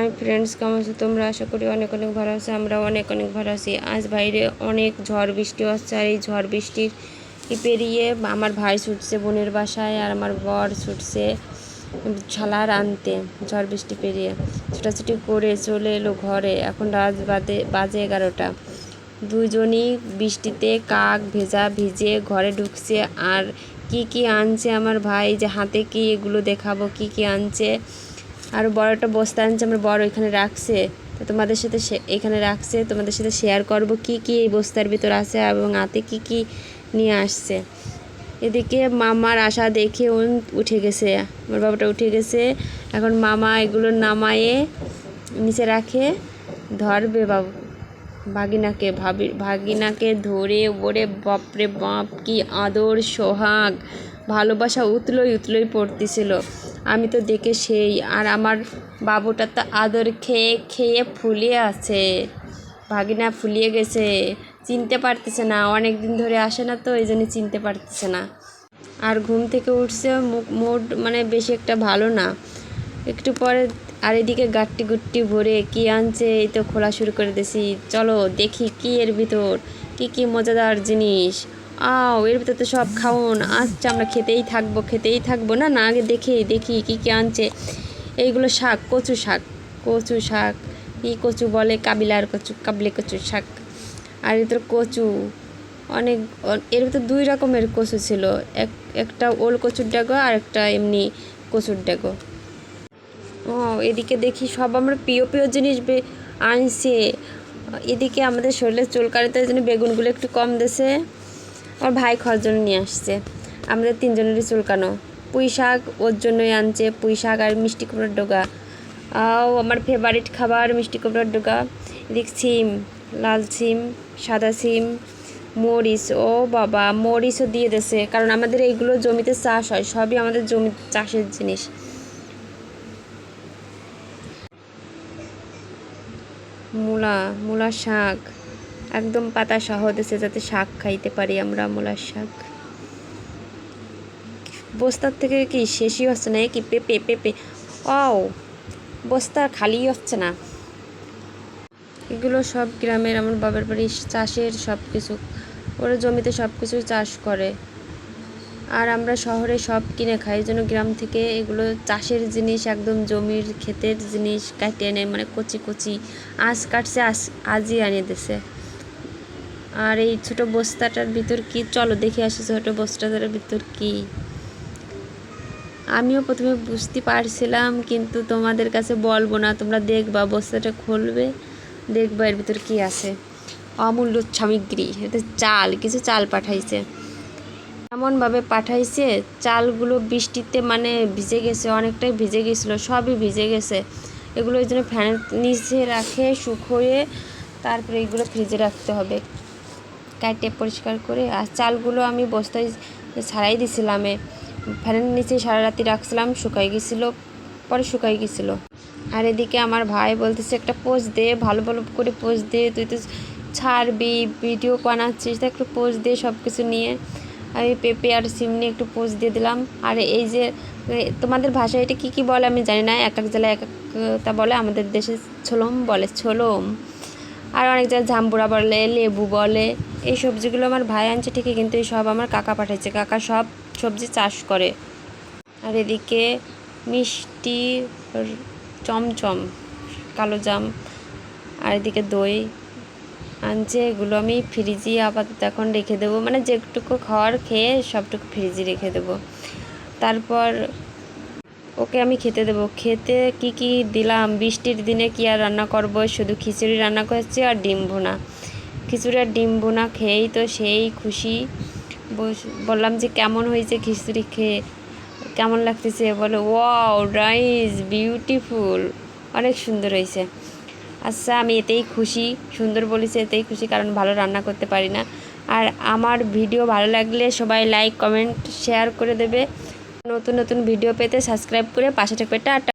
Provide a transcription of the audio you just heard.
Hi friends, কেমন আছো তোমরা? আশা করি অনেক অনেক ভালো আছো। আমরা অনেক অনেক ভালো আছি। আজ বাইরে অনেক ঝড় বৃষ্টি হচ্ছে, আর এই ঝড় বৃষ্টির পেরিয়ে আমার ভাই ছুটছে বোনের বাসায়, আর আমার বর ছুটছে ছালার আনতে। ঝড় বৃষ্টি পেরিয়ে ছোটাছুটি করে চলে এলো ঘরে। এখন রাত বাজে 11টা। দুজনই বৃষ্টিতে কাক ভিজে ঘরে ঢুকছে। আর কি আনছে আমার ভাই, যে হাতে কি এগুলো দেখাবো, কি আনছে। আর বড় একটা বস্তা আনছে আমার বড়, এখানে রাখছে। তো তোমাদের সাথে এখানে রাখছে, তোমাদের সাথে শেয়ার করব কি এই বস্তার ভিতর আছে এবং হাতে কি নিয়ে আসছে। এদিকে মামার আশা দেখে উঠে গেছে, আমার বাবাটা উঠে গেছে। এখন মামা এগুলো নামায়ে নিচে রাখে, ধরবে ভাগিনাকে ধরে। ওরে বাপরে বাপ, কি আদর সোহাগ ভালোবাসা উতলোই পড়তেছিল। আমি তো দেখে সেই, আর আমার বাবুটা তো আদর খেয়ে ফুলিয়ে আছে। ভাগিনা ফুলিয়ে গেছে, চিনতে পারতেছে না, অনেক দিন ধরে আসে না তো এই জন্য চিনতে পারতেছে না। আর ঘুম থেকে উঠছে, মুড মানে বেশি একটা ভালো না। একটু পরে আর এদিকে গুট্টি ভরে কি আনছে, এই তো খোলা শুরু করে দিয়েছি। চলো দেখি কি এর ভিতর, কি মজাদার জিনিস। এর ভিতর তো সব খাওন। আচ্ছা, আমরা খেতেই থাকবো না আগে দেখি কি আনছে। এইগুলো শাক, কচু শাক কি কচু বলে, কাবলি কচু শাক। আর এর ভিতর কচু অনেক, এর ভিতর 2 রকমের কচু ছিল। একটা ওল কচুর ডাগো আর একটা এমনি কচুর ডাগো। এদিকে দেখি সব আমরা প্রিয় জিনিস আনছে। এদিকে আমাদের শরীরে চুলকানিতে এই জন্য বেগুনগুলো একটু কম দিয়েছে। আমার ভাই খাওয়ার জন্য নিয়ে আসছে। আমাদের 3 জনেরই চুলকানো। পুঁই শাক ওর জন্যই আনছে, পুঁই শাক আর মিষ্টি কুমড়োর ডগা। আমার ফেভারিট খাবার মিষ্টি কুমড়োর ডগা। এদিকে সিম, লাল সিম, সাদা সিম, মরিচ। বাবা, মরিচও দিয়ে দিয়েছে, কারণ আমাদের এইগুলো জমিতে চাষ হয়, সবই আমাদের জমি চাষের জিনিস। মূলা শাক একদম পাতা সহ দিয়েছে, যাতে শাক খাইতে পারি আমরা। মূলার শাক বস্তার থেকে কি শেষই হচ্ছে না, কি পেঁপে বস্তা খালি হচ্ছে না। এগুলো সব গ্রামের, আমার বাবার বাড়ি চাষের সব কিছু, ওরা জমিতে সব কিছু চাষ করে। আর আমরা শহরে সব কিনে খাই, এই জন্য গ্রাম থেকে এগুলো চাষের জিনিস, একদম জমির ক্ষেতের জিনিস কাটে এনে, মানে কচি আজ কাটছে, আজই আনিয়ে দিছে। আর এই ছোট বস্তাটার ভিতর কি, চলো দেখে আসি ছোট বস্তাটার ভিতর কি। আমিও প্রথমে বুঝতে পারছিলাম, কিন্তু তোমাদের কাছে বলবো না, তোমরা দেখবা, বস্তাটা খুলবে দেখবা এর ভিতর কি আছে। অমূল্য সামগ্রী, এটা কিছু চাল পাঠাইছে। এমনভাবে পাঠাইছে, চালগুলো বৃষ্টিতে মানে ভিজে গেছে, অনেকটাই ভিজে গেছিলো, সবই ভিজে গেছে। এগুলো এই জন্য ফ্যানের নিচে রাখে শুকোয়ে, তারপরে এগুলো ফ্রিজে রাখতে হবে কাটে পরিষ্কার করে। আর চালগুলো আমি বস্তায় ছাড়াই দিছিলাম, ফ্যানের নিচে সারা রাতি রাখছিলাম, পরে শুকাই গেছিলো। আর এদিকে আমার ভাই বলতেছে একটা পোস্ট দে, ভালো করে পোস্ট দে, তুই তো ছাড়বি, ভিডিও বানাচ্ছিস, তো একটু পোস্ট দে সব কিছু নিয়ে। আমি পেঁপে আর সিম নিয়ে একটু পোস্ট দিয়ে দিলাম। আর এই যে তোমাদের ভাষায় এটা কি বলে আমি জানি না, এক জেলায় এক একটা বলে, আমাদের দেশে ছোলম বলে, ছোলম। আর অনেক জায়গায় জাম্বুরা বলে, লেবু বলে। এই সবজিগুলো আমার ভাই আনছে ঠিকই, কিন্তু এই সব আমার কাকা পাঠাইছে, কাকা সব সবজি চাষ করে। আর এদিকে মিষ্টি চমচম, কালো জাম, আর এদিকে দই আনছে। এগুলো আমি ফ্রিজে আপাতত এখন রেখে দেবো, মানে যেটুকু খাওয়ার খেয়ে সবটুকু ফ্রিজে রেখে দেবো। তারপর ওকে আমি খেতে দেবো। খেতে কি দিলাম, বৃষ্টির দিনে কি আর রান্না করব, শুধু খিচুড়ি রান্না করেছি আর ডিম ভুনা। খিচুড়ি আর ডিম ভুনা খেয়েই তো সেই খুশি। বললাম যে কেমন হয়েছে খিচুড়ি খেয়ে, কেমন লাগতেছে, বলে ওয়াও নাইস, বিউটিফুল, অনেক সুন্দর হয়েছে। আচ্ছা, আমি এতেই খুশি, সুন্দর বলেছে এতেই খুশি, কারণ ভালো রান্না করতে পারি না। আর আমার ভিডিও ভালো লাগলে সবাই লাইক কমেন্ট শেয়ার করে দেবে। নতুন ভিডিও পেতে সাবস্ক্রাইব করে পাশে থাকবে। টাটা।